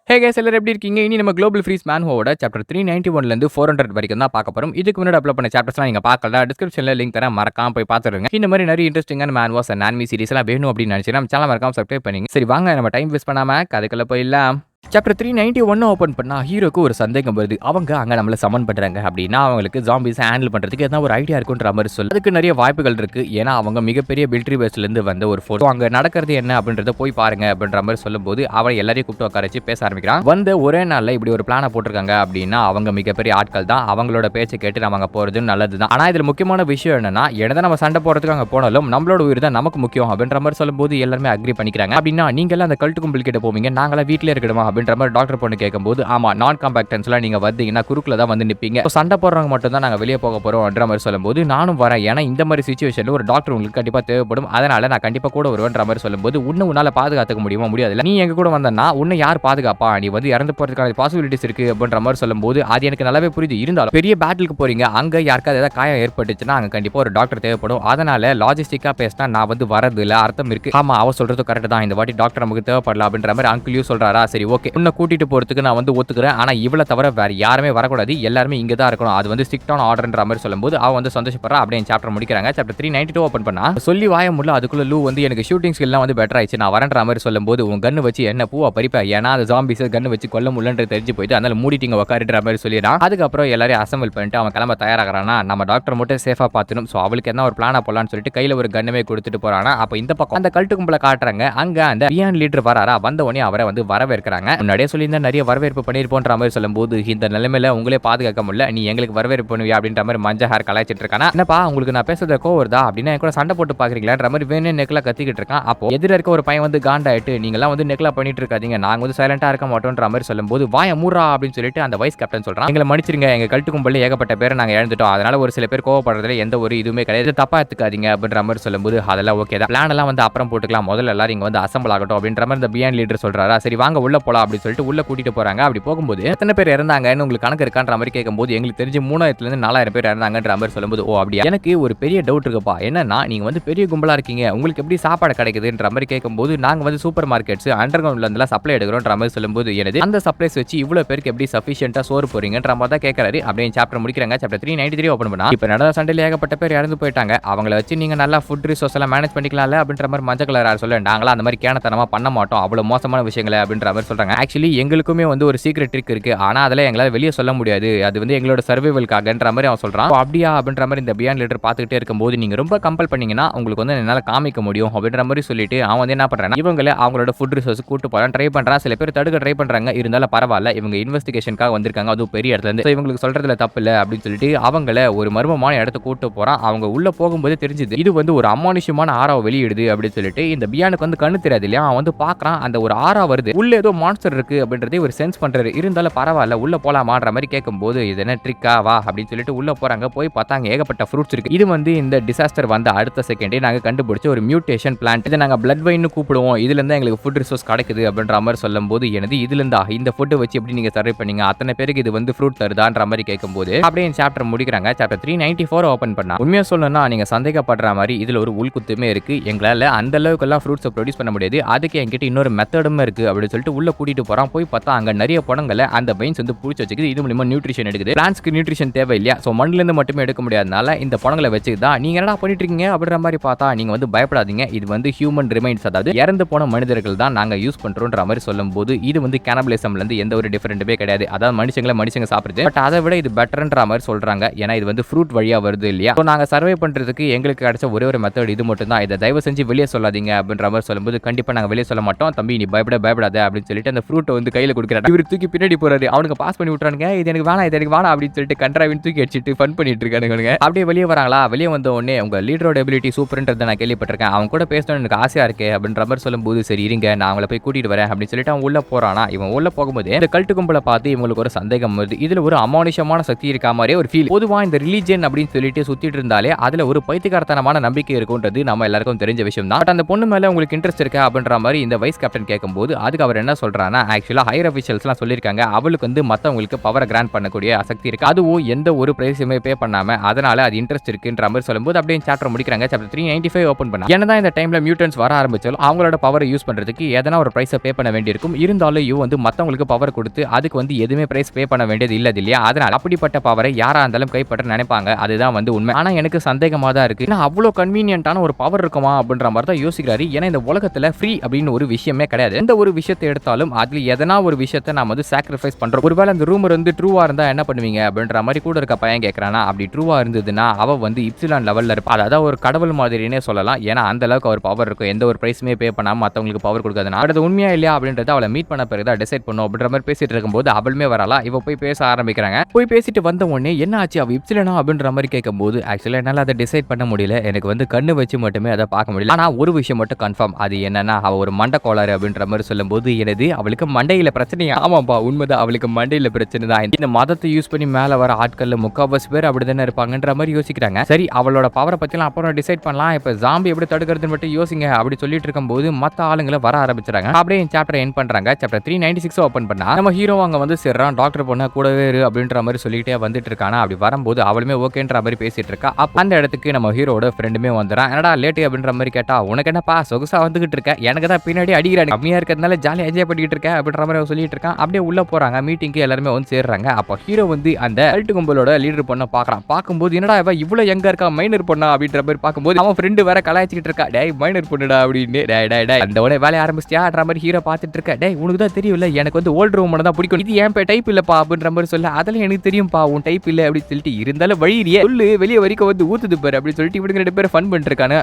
Hey guys எல்லாரும் எப்படி இருக்கீங்க? இனி நம்ம குளோபல் ஃப்ரீஸ் மேன்ஹோவோட சாப்டர் 391 ல இருந்து 400 வரைக்கும் தான் பார்க்க போறோம். இதுக்கு முன்னாடி அப்லோட் பண்ண சாப்டர்ஸ்லாம் நீங்க பார்க்கல, டிஸ்கிரிப்ஷன்ல லிங்க் தரேன், மறக்காம போய் பார்த்துருங்க. இந்த மாதிரி நிறைய இன்ட்ரெஸ்டிங்கான மேன்வாஸ் அண்ட் ஆனிமி சீரிஸ் எல்லாம் வேணும் அப்படின்னு நினைச்சீங்கன்னா நம்ம சேனல் மறக்காம சப்ஸ்கிரைப் பண்ணுங்க. சரி வாங்க நம்ம டைம் வேஸ்ட் பண்ணாம கதைக்குள்ள போயிடலாம். சாப்டர் 391 ஓப்பன் பண்ணா ஹீரோக்கு ஒரு சந்தேகம் வருது. அவங்க அங்க நம்மள சமன் பண்றாங்க அப்படின்னா அவங்களுக்கு ஜாம்பிஸ் ஹேண்டில் பண்றதுக்கு எதனா ஒரு ஐடியா இருக்குன்ற மாதிரி சொல்லு. அதுக்கு நிறைய வாய்ப்புகள் இருக்கு. ஏன்னா அவங்க மிகப்பெரிய மிலிட்டரி பேஸ்ல இருந்து வந்த ஒரு ஃபோர்ஸ். அங்க நடக்கிறது என்ன அப்படின்றத போய் பாருங்க அப்படின்ற மாதிரி சொல்லும்போது அவன் எல்லாரையும் கூப்பிட்டு உட்கார வச்சு பேச ஆரம்பிக்கிறான். வந்த ஒரே நாள்ல இப்படி ஒரு பிளான போட்டிருக்காங்க அப்படின்னா அவங்க மிகப்பெரிய ஆட்கள் தான். அவங்களோட பேச்சை கேட்டு நம்ம அங்க போறது நல்லதுதான். ஆனா இதுல முக்கியமான விஷயம் என்னன்னா என்னதான் நம்ம சண்டை போறதுக்கு அங்க போனாலும் நம்மளோட உயிர் தான் நமக்கு முக்கியம் அப்படின்ற மாதிரி சொல்லும்போது எல்லாருமே அக்ரி பண்ணிக்கிறாங்க. அப்படின்னா நீங்க எல்லாம் அந்த கல்ட்டு கும்பல் கிட்ட போவீங்க, நாங்களா வீட்ல இருக்கணுமா அப்படின்ற மாதிரி டாக்டர் பொண்ணு கேட்கும்போது ஆமா நான் காம்பாக்டன்ஸ்லாம் நீங்க வந்தீங்கன்னா குறுக்குல தான் வந்து நிப்பீங்க, சண்டை போடுறவங்க மட்டும் தான் நாங்க வெளியே போக போறோம் என்ற மாதிரி சொல்லும்போது நானும் வரேன். ஏன்னா இந்த மாதிரி சிச்சுவேஷன்ல ஒரு டாக்டர் உங்களுக்கு கண்டிப்பா தேவைப்படும், அதனால நான் கண்டிப்பா கூட வருவேன்ற மாதிரி சொல்லும்போது உன்னால பாதுகாத்துக்க முடியுமா? முடியாது. நீ எங்க கூட வந்தனா உன்னை யார் பாதுகாப்பா? நீ வந்து இறந்து போறதுக்கான பாசிபிலிட்டிஸ் இருக்கு அப்படின்ற மாதிரி சொல்லும்போது அது எனக்கு நல்லாவே புரியுது. இருந்தாலும் பெரிய பேட்டிலுக்கு போறீங்க, அங்க யாருக்காவது ஏதாவது காயம் ஏற்பட்டுச்சுன்னா அங்க கண்டிப்பா ஒரு டாக்டர் தேவைப்படும். அதனால லாஜிஸ்டிக்கா பேசினா நான் வந்து வரதுல அர்த்தம் இருக்கு. ஆமா அவ சொல்றது கரெக்ட் தான், இந்த வாட்டி டாக்டர் நமக்கு தேவைப்படல அப்படின்ற மாதிரி அங்கிள் சொல்றாரா? சரி ஓகே, உன்னை கூட்டிட்டு போறதுக்கு நான் வந்து ஒத்துக்கிறேன். ஆனா இவளை தவிர வேற யாருமே வரக்கூடாது, எல்லாருமே இங்க தான் இருக்கணும், அது வந்து ஸ்ட்ரிக்டான ஆர்டர்ன்ற மாதிரி சொல்லும்போது அவ வந்து சந்தோஷப்படுறா. அப்படியே சாப்டர் முடிக்கிறாங்க. சாப்டர் 392 ஓபன் பண்ணா சொல்லி வாய முடியல. அதுக்குள்ள லூ வந்து எனக்கு ஷூட்டிங் ஸ்கில்லாம் வந்து பெட்டர் ஆயிடுச்சு, நான் வரேன்ற மாதிரி சொல்லும்போது உன் கன்னு வச்சு என்ன பூவா பறிப்பா? ஏன்னா அந்த ஜாம்பிஸ் கன்னு வச்சு கொல்ல முடியலன்றது தெரிஞ்சு போயிட்டு அதனால மூடிட்டிங்க உட்காருன்ற மாதிரி சொல்லிடுறான். அதுக்கப்புறம் எல்லாரையும் அசம்பிள் பண்ணிட்டு அவன் கிளம்ப தயாராகிறானா. நம்ம டாக்டர் மட்டும் சேஃபா பார்த்துணும், ஸோ அவளுக்கு என்ன ஒரு பிளானா போலான்னு சொல்லிட்டு கையில ஒரு கன்னுமே கொடுத்துட்டு போறானா. அப்ப இந்த பக்கம் அந்த கல்ட்டு கும்பலை காட்டுறாங்க. அங்க அந்த பியான் லீடர் வராரா, வந்த உடனே அவரை வந்து வரவேற்கிறாங்க. முன்னாடியே சொல்லியிருந்தா நிறைய வரவேற்பு பண்ணிருப்போன்ற மாதிரி சொல்லும்போது இந்த நிலைமையில உங்களே பாதுகாக்க முடியல, நீ எங்களுக்கு வரவேற்பு பண்ணுவியா அப்படின்ற மாதிரி மஞ்ச ஹேர் கலாய்ச்சிட்டு இருக்கானா. என்னப்பா உங்களுக்கு நான் பேசுறத கோவம் வருதா அப்படின்னா என் கூட சண்டை போட்டு பாக்குறீங்களான்ற மாதிரி வேணும் நெக்லா கத்திக்கிட்டு இருக்கான். அப்போ எதிர இருக்க ஒரு பையன் வந்து காண்டாயிட்டு நீங்களாம் வந்து நெக்லா பண்ணிட்டு இருக்காதீங்க, நாங்க வந்து சைலண்டா இருக்க மாட்டோம்ன்ற மாதிரி சொல்லும்போது வாய மூரா அப்படின்னு சொல்லிட்டு அந்த வைஸ் கேப்டன் சொல்றான். எங்களை மன்னிச்சிருங்க, எங்க கல்ட்டு கும்பல்ல ஏகப்பட்ட பேரை நாங்க இழந்துட்டோம், அதனால ஒரு சில பேர் கோவப்படுறதுல எந்த ஒரு இதுவுமே கிடையாது, தப்பா எடுத்துக்காதீங்க அப்படின்ற மாதிரி சொல்லும்போது அதெல்லாம் ஓகே தான், பிளான் எல்லாம் வந்து அப்புறம் போட்டுக்கலாம், முதல்ல எல்லாரும் இங்க வந்து அசம்பிள் ஆகட்டும் அப்படின்ற மாதிரி இந்த பியான் லீடர் சொல்றாரா. சரி வாங்க உள்ள போலாம் அப்படின்னு சொல்லிட்டு உள்ள கூட்டிட்டு போறாங்க. அப்படி போகும்போது எத்தனை பேர் இறந்தாங்கன்னு உங்களுக்கு கணக்கு இருக்கான்ற மாதிரி கேட்கும்போது எங்களுக்கு தெரிஞ்சு 3000 இருந்து 4000 பேர் இறந்தாங்கன்ற மாதிரி சொல்லும்போது ஓ அப்படியா, எனக்கு ஒரு பெரிய டவுட் இருக்குப்பா, என்னன்னா நீங்க வந்து பெரிய கும்பலா இருக்கீங்க, உங்களுக்கு எப்படி சாப்பாடு கிடைக்குதுன்ற மாதிரி கேட்கும்போது நாங்க வந்து சூப்பர் மார்க்கெட்ஸ் அண்டர் கிரவுண்ட்ல இருந்து சப்ளை எடுக்கிறோம்ன்ற மாதிரி சொல்லும்போது எனது அந்த சப்ளைஸ் வச்சு இவ்வளவு பேருக்கு எப்படி சஃபிஷியன்ட்டா சோறு போறீங்கன்ற மாதிரி தான் கேட்கறாரு. அப்படியே சாப்டர் முடிக்கிறாங்க. சாப்டர் 393 ஓபன் பண்ணா இப்ப நடந்த சண்டையில ஏகப்பட்ட பேர் இறந்து போயிட்டாங்க, அவங்கள வச்சு நீங்க நல்லா ஃபுட் ரிசோர்ஸ் எல்லாம் மேனேஜ் பண்ணிக்கலாம்ல அப்படின்ற மாதிரி மஞ்சள் கலர் சொல்ல, நாங்களா அந்த மாதிரி கேனத்தனமா பண்ண மாட்டோம், அவ்வளவு மோசமான விஷயங்களை அப்படின்ற மாதிரி சொல்றாங்க. ஆக்சுவலி எங்களுக்குமே வந்து ஒரு சீக்ரெட் ட்ரிக் இருக்கு, ஆனா அதெல்லாம் எங்களால வெளியே சொல்ல முடியாது, அது வந்து எங்களோட சர்வைவல்காகன்ற மாதிரி அவன் சொல்றான். அப்படியா அப்படின்ற மாதிரி இந்த பியான் லீடர் பார்த்துக்கிட்டே இருக்கும்போது நீங்க ரொம்ப கம்பல் பண்ணீங்கன்னா உங்களுக்கு வந்து என்னால காமிக்க முடியும் அப்படின்ற மாதிரி சொல்லிட்டு அவன் வந்து என்ன பண்றான், இவங்கள அவங்களோட ஃபுட் ரிசோர்ஸ் கூட்டு போறான், ட்ரை பண்றான். சில பேர் தடுக்க ட்ரை பண்றாங்க, இருந்தாலும் பரவாயில்ல, இவங்க இன்வெஸ்டிகேஷனுக்காக வந்திருக்காங்க, அதுவும் பெரிய இடத்துல இருந்து, இவங்களுக்கு சொல்றதுல தப்பு இல்ல அப்படின்னு சொல்லிட்டு அவங்கள ஒரு மர்மமான இடத்துக்கு கூட்டு போறான். அவங்க உள்ள போகும்போது தெரிஞ்சது இது வந்து ஒரு அமானுஷ்யமான ஆறாவை வெளியிடுது அப்படின்னு சொல்லிட்டு இந்த பியானுக்கு வந்து கண்ணு தெரியாது இல்லையா, அவன் வந்து பாக்குறான் அந்த ஒரு ஆறா வருது, உள்ள ஏதோ மான்ஸ்டர் இருக்கு அப்படின்றதே ஒரு சென்ஸ் பண்றாரு. இருந்தாலும் பரவாயில்ல உள்ள போலாமான்ற மாதிரி கேட்கும்போது இது என்ன ட்ரிக்கா வா அப்படின்னு சொல்லிட்டு உள்ள போறாங்க. போய் பார்த்தாங்க ஏகப்பட்ட ஃப்ரூட்ஸ் இருக்கு. இது வந்து இந்த டிசாஸ்டர் வந்த அடுத்த செகண்டே நாங்க கண்டுபிடிச்ச ஒரு மியூட்டேஷன் பிளான்ட், இதை நாங்க பிளட் வைன்னு கூப்பிடுவோம், இதுல இருந்து எங்களுக்கு ஃபுட் ரிசோர்ஸ் கிடைக்குது அப்படின்ற மாதிரி சொல்லும்போது எனது இதுல இருந்தா இந்த ஃபுட் வச்சு எப்படி நீங்க சர்வை பண்ணீங்க, அத்தனை பேருக்கு இது வந்து ஃப்ரூட் தருதான்ற மாதிரி கேட்கும்போது அப்படியே சாப்டர் முடிக்கிறாங்க. சாப்டர் 394 ஓபன் பண்ணா உண்மையா சொல்லணும்னா நீங்க சந்தேகப்படுற மாதிரி இதுல ஒரு உள்குத்துமே இருக்கு, எங்களால அந்த அளவுக்கு எல்லாம் ஃப்ரூட்ஸ் ப்ரொடியூஸ் பண்ண முடியாது, அதுக்கு என்கிட்ட இன்னொரு மெத்தடும் இருக்கு அப்படின்னு சொல்லிட்டு உள்ள கூட்டிட்டு போறான். போய் பார்த்தா அங்க நிறைய பழங்களை அந்த பைன்ஸ் வந்து புடிச்சு வச்சுக்குது, இது மூலமா நியூட்ரிஷன் எடுக்குது. பிளான்ட்ஸ்க்கு நியூட்ரிஷன் தேவை இல்லையா, சோ மண்ணுல இருந்து மட்டுமே எடுக்க முடியாதனால இந்த பழங்களை வச்சுதான் நீங்க என்னடா பண்ணிட்டு இருக்கீங்க அப்படின்ற மாதிரி பார்த்தா நீங்க வந்து பயப்படாதீங்க, இது வந்து ஹியூமன் ரிமைன்ஸ், அதாவது இறந்து போன மனிதர்கள் தான் நாங்க யூஸ் பண்றோம்ன்ற மாதிரி சொல்லும்போது இது வந்து கேனபிலிசம்ல இருந்து எந்த ஒரு டிஃபரெண்ட்டுமே கிடையாது, அதாவது மனுஷங்க சாப்பிடுது, பட் அதை விட இது பெட்டர்ன்ற மாதிரி சொல்றாங்க. ஏன்னா இது வந்து ஃப்ரூட் வழியா வருது இல்லையா, சோ நாங்க சர்வை பண்றதுக்கு எங்களுக்கு கிடைச்ச ஒரே ஒரு மெத்தட் இது மட்டும் தான், இதை தயவு செஞ்சு வெளியே சொல்லாதீங்க அப்படின்ற மாதிரி சொல்லும்போது கண்டிப்பா நாங்க வெளியே சொல்ல மாட்டோம் தம்பி, நீ பயப்படாத அப்படின்னு சொல்லிட்டு அந்த ஃப்ரூட்டை வந்து கையில கொடுக்குறாரு. இவர் தூக்கி பின்னாடி போறாரு, அவனுக்கு பாஸ் பண்ணி விட்டுறானுங்க, இது எனக்கு வேணாம் அப்படின்னு சொல்லிட்டு கண்ட்ராவின் தூக்கி அடிச்சிட்டு ஃபன் பண்ணிட்டு இருக்கானுங்க. அப்படியே வெளியே வராங்களா, வெளியே வந்த உடனே உங்க லீடரோட எபிலிட்டி சூப்பர்ன்றதை நான் கேள்விப்பட்டிருக்கேன், அவங்க கூட பேசணும்னு எனக்கு ஆசையா இருக்கு அப்படின்ற மாதிரி சொல்லும்போது சரி இருங்க நான் அவங்கள போய் கூட்டிட்டு வரேன் அப்படின்னு சொல்லிட்டு அவன் உள்ள போறானா. இவன் உள்ள போகும்போது இந்த கல்ட்டு கும்பலை பார்த்து இவங்களுக்கு ஒரு சந்தேகம் வருது, இதுல ஒரு அமானுஷமான சக்தி இருக்கா மாதிரியே ஒரு ஃபீல். பொதுவா இந்த ரிலீஜியன் அப்படின்னு சொல்லிட்டு சுத்திட்டு இருந்தாலே அதுல ஒரு பைத்தியக்காரத்தனமான நம்பிக்கை இருக்குன்றது நம்ம எல்லாருக்கும் தெரிஞ்ச விஷயம் தான். பட் அந்த பொண்ணு மேல உங்களுக்கு இன்ட்ரெஸ்ட் இருக்கா அப்படின்ற மாதிரி இந்த வைஸ் கேப்டன் கேட்கும்போது அதுக்கு அவர் என்ன சொல்றானா, சொல்றாங்கன்னா ஆக்சுவலா ஹையர் அபிஷியல்ஸ்லாம் சொல்லிருக்காங்க அவளுக்கு வந்து மத்தவங்களுக்கு பவர் கிராண்ட் பண்ணக்கூடிய சக்தி இருக்கு. அதுவும் எந்த ஒரு பிரைஸுமே பே பண்ணாம அதனால அது இன்ட்ரெஸ்ட் இருக்குன்ற மாதிரி சொல்லும்போது அப்படியே சாப்டர் முடிக்கிறாங்க. சாப்டர் 395 ஓபன் பண்ணா என்னதான் இந்த டைம்ல மியூட்டன்ஸ் வர ஆரம்பிச்சாலும் அவங்களோட பவரை யூஸ் பண்றதுக்கு எதனா ஒரு பிரைஸை பே பண்ண வேண்டியிருக்கும். இருந்தாலும் இவ வந்து மத்தவங்களுக்கு பவர் கொடுத்து அதுக்கு வந்து எதுவுமே பிரைஸ் பே பண்ண வேண்டியது இல்ல இல்லையா? அதனால அப்படிப்பட்ட பவரை யாரா இருந்தாலும் கைப்பற்ற நினைப்பாங்க. அதுதான் வந்து உண்மை. ஆனா எனக்கு சந்தேகமா தான் இருக்கு. ஏன்னா அவ்வளவு கன்வீனியன்ட்டான ஒரு பவர் இருக்குமா அப்படின்ற மாதிரி தான் யோசிக்கிறாரு. ஏன்னா இந்த உலகத்துல ஃப்ரீ அப்படின்னு ஒரு விஷயமே கிடையாது. எந்த ஒரு விஷயத்தை எடுத்தாலும் அதுல எதனா ஒரு விஷயத்தை நாம வந்து சாக்ரிஃபைஸ் பண்றோம். ஒருவேளை அந்த ரூமர் வந்து ட்ரூவா இருந்தா என்ன பண்ணுவீங்க அப்படின்ற மாதிரி கூட இருக்க பையன் கேட்கறானா. அப்படி ட்ரூவா இருந்ததுன்னா அவ வந்து இப்சிலான் லெவல்ல இருப்பா. அதாவது ஒரு கடவுள் மாதிரினே சொல்லலாம். ஏன்னா அந்த அளவுக்கு அவர் பவர் இருக்கும். எந்த ஒரு பிரைஸுமே பே பண்ணாம மத்தவங்களுக்கு பவர் கொடுக்காதுன்னா அது உண்மையா இல்லையா அப்படின்றத அவளை மீட் பண்ண பிறகு தான் டிசைட் பண்ணும் அப்படின்ற மாதிரி பேசிட்டு இருக்கும்போது அவளுமே வரலாம். இவ போய் பேச ஆரம்பிக்கிறாங்க. போய் பேசிட்டு வந்த உடனே என்ன ஆச்சு அவ இப்சிலனா அப்படின்ற மாதிரி கேட்கும்போது ஆக்சுவலா என்னால அதை டிசைட் பண்ண முடியல. எனக்கு வந்து கண்ணு வச்சு மட்டுமே அதை பார்க்க முடியல. ஆனா ஒரு விஷயம் மட்டும் கன்ஃபார்ம். அது என்னன்னா அவ ஒரு மண்டை கோளாறு அப்படின்ற மாதிரி சொல்லும்போது எனது அவளுக்கு மண்டையில பிரச்சனையா? ஆமாப்பா உண்மைதான் அவளுக்கு மண்டையில பிரச்சனை தான். இந்த மதத்தை யூஸ் பண்ணி மேல வர ஆட்கள்ல முக்காவாசி பேர் அப்படிதானே இருப்பாங்கன்ற மாதிரி யோசிக்கிறாங்க. சரி அவளோட பவரை பத்திலாம் அப்புறம் டிசைட் பண்ணலாம். இப்ப ஜாம்பி எப்படி தடுக்கிறதுன்னு மட்டும் யோசிங்க அப்படி சொல்லிட்டு இருக்கும்போது மத்த ஆளுங்களை வர ஆரம்பிச்சாங்க. அப்படியே சாப்டர் எண்ட் பண்றாங்க. சாப்டர் 396 ஓபன் பண்ணா நம்ம ஹீரோ அங்க வந்து சேர்றான். டாக்டர் பொண்ணு கூடவே இரு அப்படின்ற மாதிரி சொல்லிட்டே வந்துட்டு இருக்கானா. அப்படி வரும்போது அவளுமே ஓகேன்ற மாதிரி பேசிட்டு இருக்கா. அந்த இடத்துக்கு நம்ம ஹீரோட ஃப்ரெண்டுமே வந்துறான். என்னடா லேட் அப்படின்ற மாதிரி கேட்டா உனக்கு என்னப்பா சொகுசா வந்துகிட்டு இருக்க, எனக்கு தான் பின்னாடி அடிக்கிறாங்க, கம்மியா இருக்கிறதுனால ஜாலியா என்ஜாய் பண்ணிட்டு இருக்க அப்படின்ற மாதிரி சொல்லிட்டு இருக்கான். அப்படியே உள்ள போறாங்க. மீட்டிங்க்கு எல்லாருமே வந்து சேர்றாங்க. அப்ப ஹீரோ வந்து அந்த கல்ட் கும்பலோட லீடர் பொண்ணை பாக்குறான். பாக்கும்போது என்னடா இவ இவ்வளவு எங்க இருக்கா மைனர் பொண்ணா அப்படின்ற மாதிரி பாக்கும்போது அவன் ஃப்ரெண்டு வேற கலாய்ச்சிட்டு இருக்கா. டேய் மைனர் பொண்ணுடா அப்படின்னு. டேய் அந்த உடனே வேலைய ஆரம்பிச்சியான்ற மாதிரி ஹீரோ பாத்துட்டு இருக்க. டேய் உனக்கு தான் தெரியும்ல எனக்கு வந்து ஓல்ட் ரூம் தான் பிடிக்கும், இது ஏன் டைப் இல்லப்பா அப்படின்ற மாதிரி சொல்ல. அதெல்லாம் எனக்கு தெரியும்பா உன் டைப் இல்ல அப்படின்னு சொல்லிட்டு இருந்தாலும் வழியிலேயே சொல்லு வெளியே வரைக்கும் வந்து ஊத்துது பாரு அப்படின்னு சொல்லிட்டு இவங்க 2 பேரும் ஃபன் பண்ணிட்டு இருக்கானு.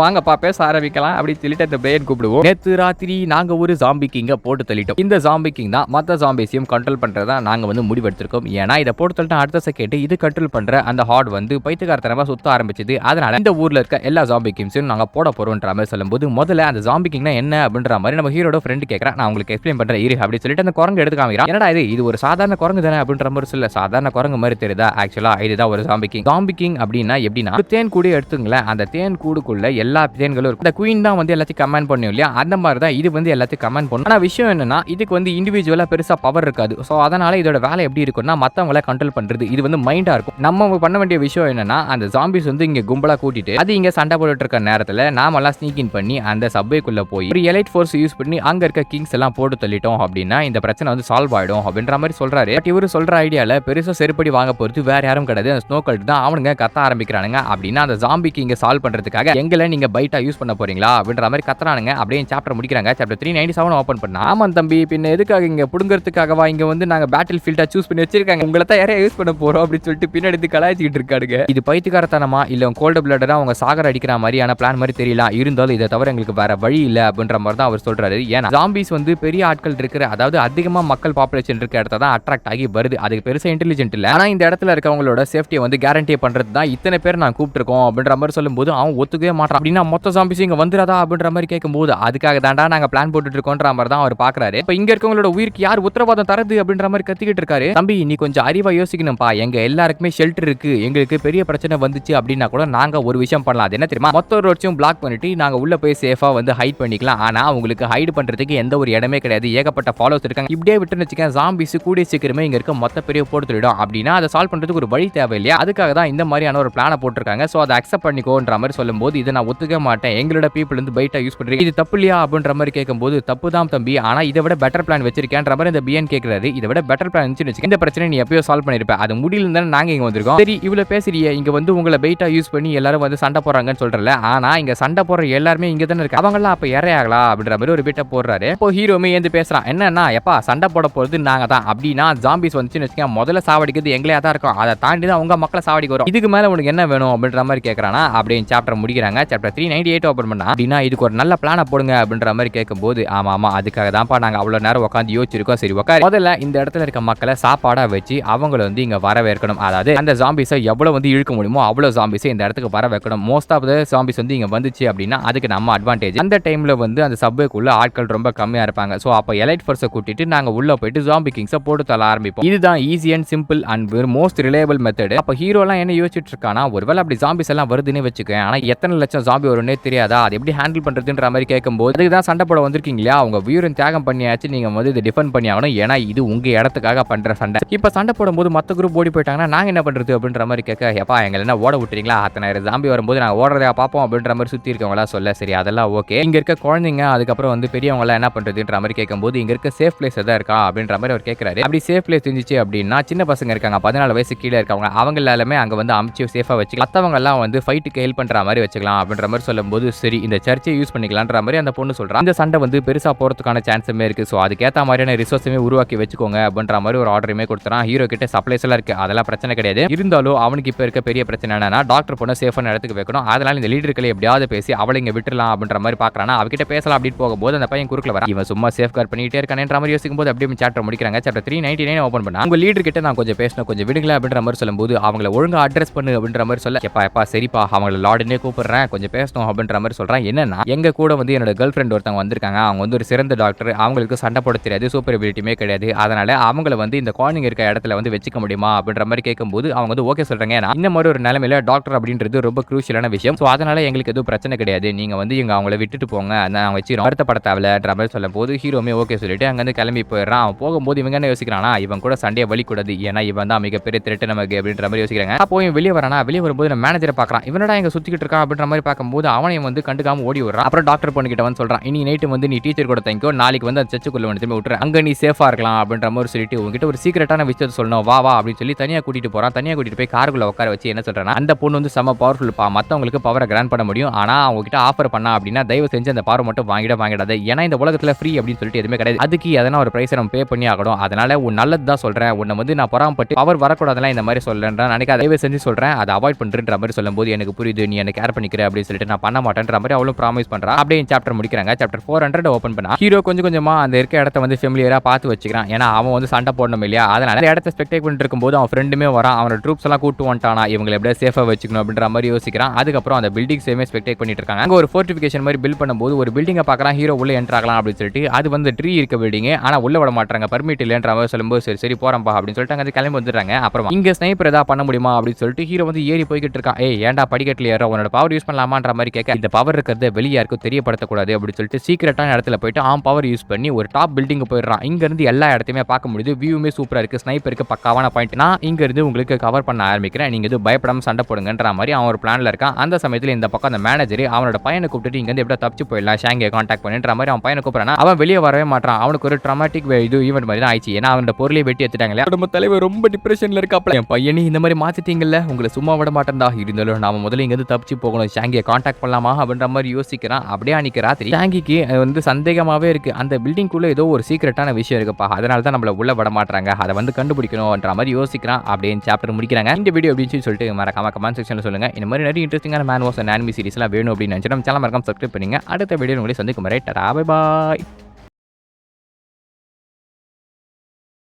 வாங்கப்பா பேச ஆரம்பிக்கலாம் அப்படின்னு சொல்லிட்டு அந்த பிளேயர் கூப்பிடுவோம். நேத்து ராத்திரி நாங்க ஒரு ஜாம்பி கிங்க போட்டு தள்ளிட்டோம். இந்த ஜாம்பி கிங் தான் மத்த ஜாம்பிஸையும் கண்ட்ரோல் பண்றதா நாங்க வந்து முடிவெடுத்திருக்கோம். ஏன்னா இதை போட்டு தள்ளிட்டு அடுத்த செகண்ட் இது கண்ட்ரோல் பண்ற அந்த ஹார்ட் வந்து பைத்தியக்காரத்தனமா சுத்த ஆரம்பிச்சது. அதனால இந்த ஊர்ல இருக்க எல்லா ஜாம்பி கிங்ஸையும் நாங்க போட போறோம்ன்ற மாதிரி சொல்லும்போது முதல்ல அந்த ஜாம்பி கிங்னா என்ன அப்படின்ற மாதிரி நம்ம ஹீரோட ஃப்ரெண்ட் கேட்கறேன். நான் உங்களுக்கு எக்ஸ்பிளைன் பண்றேன் இரு அப்படின்னு சொல்லிட்டு அந்த குரங்கு எடுத்து காமிக்கிறான். என்னடா இது ஒரு சாதாரண குரங்கு தானே அப்படின்ற மாதிரி சொல்ல. சாதாரண குரங்கு மாதிரி தெரியுதா? ஆக்சுவலா இதுதான் ஒரு ஜாம்பி கிங். ஜாம்பி கிங் அப்படின்னா எப்படின்னா தேன் கூடு எடுத்துங்களேன். அந்த தேன் கூடுக்குள்ள எல்லா தேன்களும் இருக்கும். அந்த குயின் தான் வந்து எல்லாத்தையும் கமாண்ட் பண்ணும் இல்லையா? அந்த மாதிரி தான் இது வந்து எல்லாத்தையும் கமாண்ட் பண்ணும். ஆனா விஷயம் என்னன்னா இதுக்கு வந்து இண்டிவிஜுவலா பெருசா பவர் இருக்காது. சோ அதனால இதோட வேலை எப்படி இருக்கும்னா மத்தவங்களை கண்ட்ரோல் பண்றது. இது வந்து மைண்டா இருக்கும். நம்ம பண்ண வேண்டிய விஷயம் என்னன்னா அந்த ஜாம்பிஸ் வந்து இங்க கும்பலா கூட்டிட்டு அது இங்க சண்டை போட்டுட்டு இருக்க நேரத்துல நாம எல்லாம் ஸ்னீக் இன் பண்ணி அந்த சப்வேக்குள்ள போய் ஒரு எலைட் ஃபோர்ஸ் யூஸ் பண்ணி அங்க இருக்க கிங்ஸ் எல்லாம் போட்டு தள்ளிட்டோம் அப்படின்னா இந்த பிரச்சனை வந்து சால்வ் ஆயிடும் அப்படின்ற மாதிரி சொல்றாரு. பட் இவரு சொல்ற ஐடியால பெருசா செருப்படி வாங்க போறது வேற யாரும் கிடையாது. அந்த ஸ்னோ கல்ட் தான். அவனுங்க கத்த ஆரம்பிக்கிறானுங்க. அப்படின்னா அந்த ஜாம்பிக்கு இங்க சால்வ் பண்றதுக்காக எங்களை நீங்க பைட்டா யூஸ் பண்ண போறீங்களா அப்படின்ற மாதிரி கத்துறானுங்க. அப்படியே சாப்டர் முடிக்கிறாங்க. சாப்டர் 397 ஓபன் பண்ணா ஆமா தம்பி பின்ன எதுக்காக இங்க புடுங்கிறதுக்காகவா இங்க வந்து நாங்க பேட்டில் ஃபீல்டா சூஸ் பண்ணி வச்சிருக்காங்க, உங்களை தான் யாரையா யூஸ் பண்ண போறோம் அப்படின்னு சொல்லிட்டு பின்னாடி கலாய்ச்சிட்டு இருக்காடுங்க. இது பைத்தியக்காரத்தனமா இல்ல கோல்டு பிளட்டரா அவங்க சாகர அடிக்கிற மாதிரியான பிளான் மாதிரி தெரியலாம். இருந்தாலும் இதை தவிர எங்களுக்கு வேற வழி இல்ல அப்படின்ற மாதிரி தான் அவர் சொல்றாரு. ஏன்னா ஜாம்பிஸ் வந்து பெரிய ஆட்கள் இருக்கிற அதாவது அதிகமா மக்கள் பாப்புலேஷன் இருக்க இடத்த தான் அட்ராக்ட் ஆகி வருது. அதுக்கு பெருசா இன்டெலிஜென்ட் இல்ல. ஆனா இந்த இடத்துல இருக்கவங்களோட சேஃப்டியை வந்து கேரண்டி பண்றது தான் இத்தனை பேர் நான் கூப்பிட்டுருக்கோம் அப்படின்ற மாதிரி சொல்லும்போது அவன் ஒத்துக்கவே மாட்டான். அப்படின்னா மொத்த ஜாம்பிஸ் இங்க வந்துடாதா அப்படின்ற மாதிரி கேட்கும்போது அதுக்காக தாண்டா நாங்க பிளான் போட்டுட்டு இருக்கோன்ற மாதிரி தான் அவர் பாக்குறாரு. இப்ப இங்க இருக்கவங்களோட உயிருக்கு யார் உத்தரவாதம் தரது அப்படின்ற மாதிரி கத்திக்கிட்டு இருக்காரு. தம்பி நீ கொஞ்சம் அறிவா யோசிக்கணும்பா. எங்க எல்லாருக்குமே ஷெல்டர் இருக்கு. எங்களுக்கு பெரிய பிரச்சனை வந்துச்சு அப்படின்னா கூட நாங்க ஒரு விஷயம் பண்ணலாம். அது என்ன தெரியுமா? மொத்த ரோட்ஸையும் பிளாக் பண்ணிட்டு நாங்க உள்ள போய் சேஃபா வந்து ஹைட் பண்ணிக்கலாம். ஆனா உங்களுக்கு ஹைட் பண்றதுக்கு எந்த ஒரு இடமே கிடையாது. ஏகப்பட்ட ஃபாலோவர்ஸ் இருக்காங்க. இப்படியே விட்டுன்னு வச்சுக்கேன் ஜாம்பிஸ் கூடிய சீக்கிரமே இங்க இருக்க மொத்த பெரிய போட்டு தள்ளிடும். அப்படின்னா அதை சால்வ் பண்றதுக்கு ஒரு வழி தேவை இல்லையா? அதுக்காக தான் இந்த மாதிரியான ஒரு பிளான போட்டிருக்காங்க. சோ அதை அக்செப்ட் பண்ணிக்கோன்ற மாதிரி சொல்லும்போது இதை நான் ஒத்துக்க மாட்டேன். எங்களோட பீப்புள் வந்து பைட்டா யூஸ் பண்றீங்க, இது தப்பு இல்லையா அப்படின்ற மாதிரி கேட்கும்போது தப்பு தான் தம்பி. ஆனா இதை விட பெட்டர் பிளான் வச்சிருக்கேன்ற மாதிரி இந்த பிஎன் கேட்கிறாரு. இதை விட பெட்டர் பிளான் இருந்துச்சு இந்த பிரச்சனை நீ எப்பயோ சால்வ் பண்ணிருப்ப. அது முடியல தானே நாங்க இங்க வந்திருக்கோம். சரி இவ்வளவு பேசுறியே இங்க வந்து உங்களை பைட்டா யூஸ் பண்ணி எல்லாரும் வந்து சண்டை போறாங்கன்னு சொல்றல. ஆனா இங்க சண்டை போடுற எல்லாருமே இங்க தானே இருக்கு. அவங்க எல்லாம் அப்ப இறையாகலாம் அப்படின்ற மாதிரி ஒரு பிட்ட போடுறாரு. இப்போ ஹீரோமே ஏந்து பேசுறான். என்னன்னா எப்பா சண்டை போட போறது நாங்க தான். அப்படின்னா ஜாம்பிஸ் வந்துச்சுன்னு வச்சுக்கோங்க முதல்ல சாவடிக்கிறது எங்களே தான் இருக்கும். அதை தாண்டி தான் உங்க மக்களை சாவடிக்க வரும். இதுக்கு மேல உனக்கு என்ன வேணும் அப்படின்ற மாதிரி கேட்கறானா. அப்படின்னு சாப்டர் முடிக்கிறாங்க. சாப்டர் 398 ஓபன் பண்ணா அப்படின்னா இதுக்கு ஒரு நல்ல பிளான போடுங்க அப்படின்ற மாதிரி கேட்கும்போது ஆமா அதுக்காக தான்ப்பா நாங்க அவ்வளவு நேரம் உட்காந்து யோசிச்சிருக்கோம். சரி உட்காரு. முதல்ல இந்த இடத்துல இருக்க மக்களை சாப்பாடா வச்சு அவங்களை வந்து இங்க வர வைக்கணும். அதாவது அந்த ஜாம்பிஸை எவ்வளவு வந்து இழுக்க முடியுமோ அவ்வளவு ஜாம்பிஸை இந்த இடத்துக்கு வர வைக்கணும். மோஸ்ட் ஆஃப் த ஜாம்பிஸ் வந்து இங்க வந்துச்சு அப்படின்னா அதுக்கு நம்ம அட்வான்டேஜ். அந்த டைம்ல வந்து அந்த சப்வேக்குள்ள ஆட்கள் ரொம்ப கம்மியா இருப்பாங்க. சோ அப்ப எலைட் ஃபோர்ஸை கூட்டிட்டு நாங்க உள்ள போயிட்டு ஜாம்பி கிங்ஸை போட்டு தள்ள ஆரம்பிப்போம். இதுதான் easy and simple and most reliable method. அப்ப ஹீரோலாம் என்ன யோசிச்சுட்டு இருக்கானா ஒருவேளை அப்படி ஜாம்பிஸ் எல்லாம் வருதுன்னு வச்சுக்கேன். ஆனா எத்தனை லட்சம் ஜாம்பி வரும்னே தெரியாதா? அது எப்படி ஹேண்டில் பண்றதுன்ற மாதிரி கேட்கும்போது அதுக்கு தான் சண்டை போட வந்திருக்கீங்க இல்லையா? அவங்க வீரம் தியாகம் தியாகம் பண்ணியாச்சு, நீங்க வந்து இதை டிஃபெண்ட் பண்ணி ஆகணும். ஏன்னா இது உங்க இடத்துக்காக பண்ற சண்டை. இப்ப சண்டை போடும்போது மத்த குரூப் ஓடி போயிட்டாங்கன்னா நாங்க என்ன பண்றது அப்படின்ற மாதிரி கேட்க, எப்பா எங்களை என்ன ஓட விட்டுறீங்களா, அத்தனை ஜாம்பி வரும்போது நாங்க ஓடுறதா பார்ப்போம் அப்படின்ற மாதிரி சுத்தி இருக்கவங்களா சொல்ல. சரி அதெல்லாம் ஓகே. இங்க இருக்க குழந்தைங்க அதுக்கப்புறம் வந்து பெரியவங்க எல்லாம் என்ன பண்றதுன்ற மாதிரி கேட்கும்போது இங்க இருக்க சேஃப் பிளேஸ் எதாவது இருக்கா அப்படின்ற மாதிரி அவர் கேட்கிறாரு. அப்படி சேஃப் பிளேஸ் இருந்துச்சு அப்படின்னா சின்ன பசங்க இருக்காங்க 14 வயசு கீழே இருக்கவங்க, அவங்க எல்லாருமே அங்க வந்து அமுச்சு சேஃபா வச்சு மத்தவங்க எல்லாம் வந்து ஃபைட்டுக்கு ஹெல்ப் பண்ற மாதிரி வச்சுக்கலாம் அப்படின்ற மாதிரி சொல்லும்போது சரி இந்த சர்ச்சை யூஸ் பண்ணிக்கலாம்ன்ற மாதிரி அந்த பொண்ணு சொல்றா. இந்த சண்டை வந்து பெருசா போறதுக்கான சான்ஸுமே இருக்கு. சோ அதுக்கேற்ற மாதிரியான ரிசோர்ஸுமே உருவாக்கி வச்சுக்கோங்க அப்படின்ற மாதிரி ஒரு ஆர்டருமே கொடுத்துறான். ஹீரோ கிட்ட சப்ளைஸ் எல்லாம் இருக்கு, அதெல்லாம் பிரச்சனை கிடையாது. இருந்தாலும் அவனுக்கு இப்ப இருக்க பெரிய பிரச்சனை என்னன்னா டாக்டர் பொண்ணை சேஃபான இடத்துக்கு வைக்கணும். அதனால இந்த லீடர்களை எப்படியாவது பேசி அவளை இங்க விட்டுலாம் அப்படின்ற மாதிரி பாக்குறானா. அவகிட்ட பேசலாம் அப்படின்னு போகும்போது அந்த பையன் குறுக்கல வர, இவன் சும்மா சேஃப் கார்ட் பண்ணிட்டே இருக்கானேன்ற மாதிரி யோசிக்கும் போது அப்படியே சாப்டர் முடிக்கிறாங்க. சாப்டர் 399 ஓபன் பண்ணா உங்க லீடர் கிட்ட நான் கொஞ்சம் பேசணும், கொஞ்சம் விடுங்களா அப்படின்ற மாதிரி சொல்லும்போது அவங்கள ஒழுங்கா அட்ரஸ் பண்ணு அப்படின்ற மாதிரி சொல்ல, எப்பா சரிப்பா அவங்கள லார்டுனே கூப்பிடுறேன், கொஞ்சம் பேசணும் அப்படின்ற மாதிரி சொல்றான். என்னன்னா எங்க கூட வந்து என்னோட கேர்ள் ஃப்ரெண்ட் ஒருத்தவங்க வந்திருக்காங்க, அவங்க வந்து ஒரு சிறந்த டாக்டர், அவங்களுக்கு சண்டை போட தெரியாது, சூப்பர் எபிலிட்டியுமே கிடையாது, அதனால அவங்கள வந்து இந்த குழந்தைங்க இருக்க இடத்துல வந்து வச்சுக்க முடியுமா அப்படின்ற மாதிரி கேட்கும்போது அவங்க வந்து ஓகே சொல்றாங்க. ஏன்னா இந்த மாதிரி ஒரு நிலைமையில டாக்டர் அப்படின்றது ரொம்ப குரூஷியலான விஷயம். சோ அதனால எங்களுக்கு எதுவும் பிரச்சனை கிடையாது, நீங்க வந்து இங்க அவங்கள விட்டுட்டு போங்க, நான் வச்சு வருத்தப்பட தேவையில்லைன்ற மாதிரி சொல்லும் போது ஹீரோமே ஓகே சொல்லிட்டு அங்க இருந்து கிளம்பி போயிடுறான். அவன் போகும்போது இவங்க என்ன யோசிக்கிறானா, இவன் கூட சண்டையை வலிக்கூடாது, ஏன்னா இவன் தான் மிகப்பெரிய த்ரெட் நமக்கு அப்படின்ற மாதிரி யோசிக்கிறாங்க. அப்போ இவன் வெளியே வரானா, வெளியே வரும்போது நம்ம மேனேஜரை பார்க்கறான். இவனடா இங்க சுத்திக்கிட்டு இருக்கான் அப்படின்ற மாதிரி பார்க்கும்போது அவனையும் வந்து கண்டுக்காம ஓடி வர்றான். அப்புறம் டாக்டர் பொண்ணு கிட்ட வந்து சொல்றான், இன்னைக்கு நைட்டு வந்து நீ டீச்சர் கூட தங்கிக்கோ, நாளைக்கு வந்து அந்த சர்ச்சுக்குள்ள வந்து திரும்பி விட்டுற, அங்க நீ சேஃபா இருக்கலாம் அப்படின்ற மாதிரி சொல்லிட்டு உங்ககிட்ட ஒரு சீக்கிரட்டான விஷயத்தை சொல்லணும், வா வா அப்படின்னு சொல்லி தனியா கூட்டிட்டு போறான். தனியா கூட்டிட்டு போய் காருக்குள்ள உட்கார வச்சு என்ன சொல்றானா, அந்த பொண்ணு வந்து செம பவர்ஃபுல் பா, மத்தவங்களுக்கு பவரை கிராண்ட் பண்ண முடியும், ஆனா அவங்க கிட்ட ஆஃபர் பண்ணா அப்படின்னா தயவு செஞ்சு அந்த பவர் மட்டும் வாங்கிடாது, ஏன்னா இந்த உலகத்துல ஃப்ரீ அப்படின்னு சொல்லிட்டு எதுவுமே கிடையாது, அதுக்கு எதனா ஒரு பிரைஸ் நம்ம பே பண்ணி ஆகணும், அதனால உன் நல்லது தான் சொல்றேன், உன்னை வந்து நான் பொறாமப்பட்டு பவர் வரக்கூடாதுலாம் இந்த மாதிரி சொல்றேன் நினைக்காத, தயவு செஞ்சு சொல்றேன் அதை அவாய்ட் பண்றேன்ற மாதிரி சொல்லும்போது எனக்கு புரியுது, நீ என்ன கேர் பண்ணிக்கிற அப்படின்னு சொல்லிட்டு நான் பண்ண மாட்டேன்ற மாதிரி அவளும் ப்ராமிஸ் பண்றா. அப்படியே சாப்டர் முடிக்கிறாங்க. சாப்டர் 400 ஓபன் பண்ணா ஹீரோ கொஞ்சம் கொஞ்சமா அந்த இருக்க இடத்த வந்து ஃபெமிலியரா பார்த்து வச்சுக்கிறான். ஏன்னா அவன் வந்து சண்டை போடணும் இல்லையா, அதனால அந்த இடத்த ஸ்பெக்டேட் பண்ணிட்டு இருக்கும்போது அவன் ஃப்ரெண்டுமே வரான். அவனோட ட்ரூப்ஸ் எல்லாம் கூட்டு வந்துட்டானா, இவங்களை எப்படியா சேஃபா வச்சுக்கணும் அப்படின்ற மாதிரி யோசிக்கிறான். அதுக்கப்புறம் அந்த பில்டிங் சேமே ஸ்பெக்டேட் பண்ணிட்டு இருக்காங்க. அங்க ஒரு ஃபோர்ட்டிஃபிகேஷன் மாதிரி பில்ட் பண்ணும்போது ஒரு பில்டிங்கை பார்க்கறான். ஹீரோ உள்ள என்டர் ஆகலாம் அப்படின்னு சொல்லிட்டு, அது வந்து ட்ரீ இருக்க பில்டிங், ஆனா உள்ள விட மாட்டாங்க, பர்மிட் இல்லைன்ற மாதிரி சொல்லும்போது சரி சரி போறம்பா அப்படின்னு சொல்லிட்டு அங்க கிளம்பி வந்துடுறாங்க. அப்புறம் இங்க ஸ்னைப்பர் ஏதாவது பண்ண முடியுமா அப்படின்னு சொல்லிட்டு ஹீரோ வந்து ஏறி போய்கிட்டு இருக்கான். ஏன்டா படிக்கட்டுல ஏற, உன்னோட பவர் யூஸ் பண்ணலாமான்ற மாதிரி கேட்க, இந்த பவர் இருக்கிறது வெளியே யாருக்கும் தெரியப்படுத்தக்கூடாது அப்படின்னு சொல்லிட்டு சீக்கிரட்டான இடத்துல போயிட்டு பவர் யூஸ் பண்ணி ஒரு டாப் பில்டிங் போயிடுறான். இங்க இருந்து எல்லா இடத்தையுமே பார்க்க முடியுது, வியூமே சூப்பரா இருக்கு, ஸ்னைப்பருக்கு பக்காவான பாயிண்ட், நான் இங்க இருந்து உங்களுக்கு கவர் பண்ண ஆரம்பிக்கிறேன், நீங்க எதுவும் பயப்படாம சண்டை போடுங்கன்ற மாதிரி அவன் ஒரு பிளான்ல இருக்கான். அந்த சமயத்துல இந்த பக்கம் அந்த மேனேஜர் அவனோட பையனை கூப்பிட்டு இங்க இருந்து எப்படி தப்பிச்சு போயிடலாம், ஷாங்கை கான்டாக்ட் பண்ணுன்ற மாதிரி அவன் பையனை கூப்பிடுறான். அவன் வெளியே வரவே மாட்டான். அவனுக்கு ஒரு ட்ராமாட்டிக் இது ஈவென்ட் மாதிரி தான் ஆயிடுச்சு. ஏன்னா அவனோட பொருளை வெட்டி எடுத்துட்டாங்களே, நம்ம தலைவர் ரொம்ப டிப்ரெஷன்ல இருக்காப்ல, என் பையனி இந்த மாதிரி மாத்திட்டீங்கல்ல, உங்களை சும்மா விட மாட்டேன்டா, இருந்தாலும் நாம முதல்ல இங்க இருந்து தப்பிச்சு போகணும், ஷாங்கியை கான்டாக்ட் பண்ணலாமா அப்படின்ற மாதிரி யோசிக்கிறான். அப்படியே அன்னைக்கு ராத்திரி ஷாங்கிக்கு வந்து சந்தேகமாவே இருக்கு, அந்த பில்டிங்குள்ள ஏதோ ஒரு சீக்கிரட்டான விஷயம் இருக்குப்பா, அதனால தான் நம்மள உள்ள விட மாட்டாங்க, அதை வந்து கண்டுபிடிக்கணும்ன்ற மாதிரி யோசிக்கிறான். அப்படியே சாப்டர் முடிக்கிறாங்க. இந்த வீடியோ அப்படின்னு சொல்லிட்டு மறக்காம கமெண்ட் செக்ஷன்ல சொல்லுங்க. இந்த மாதிரி நிறைய இன்ட்ரெஸ்டிங்கான மேன் வாஸ் அண்ட் அனிமி சீரிஸ்லாம் வேணும் அப்படின்னு நினைச்சா நம்ம சேனல் மறக்காம சப்ஸ்கிரைப் பண்ணுங்க. அடுத்த வீடியோ உங்களை சந்திக்கும் வரை டாடா பை பாய்.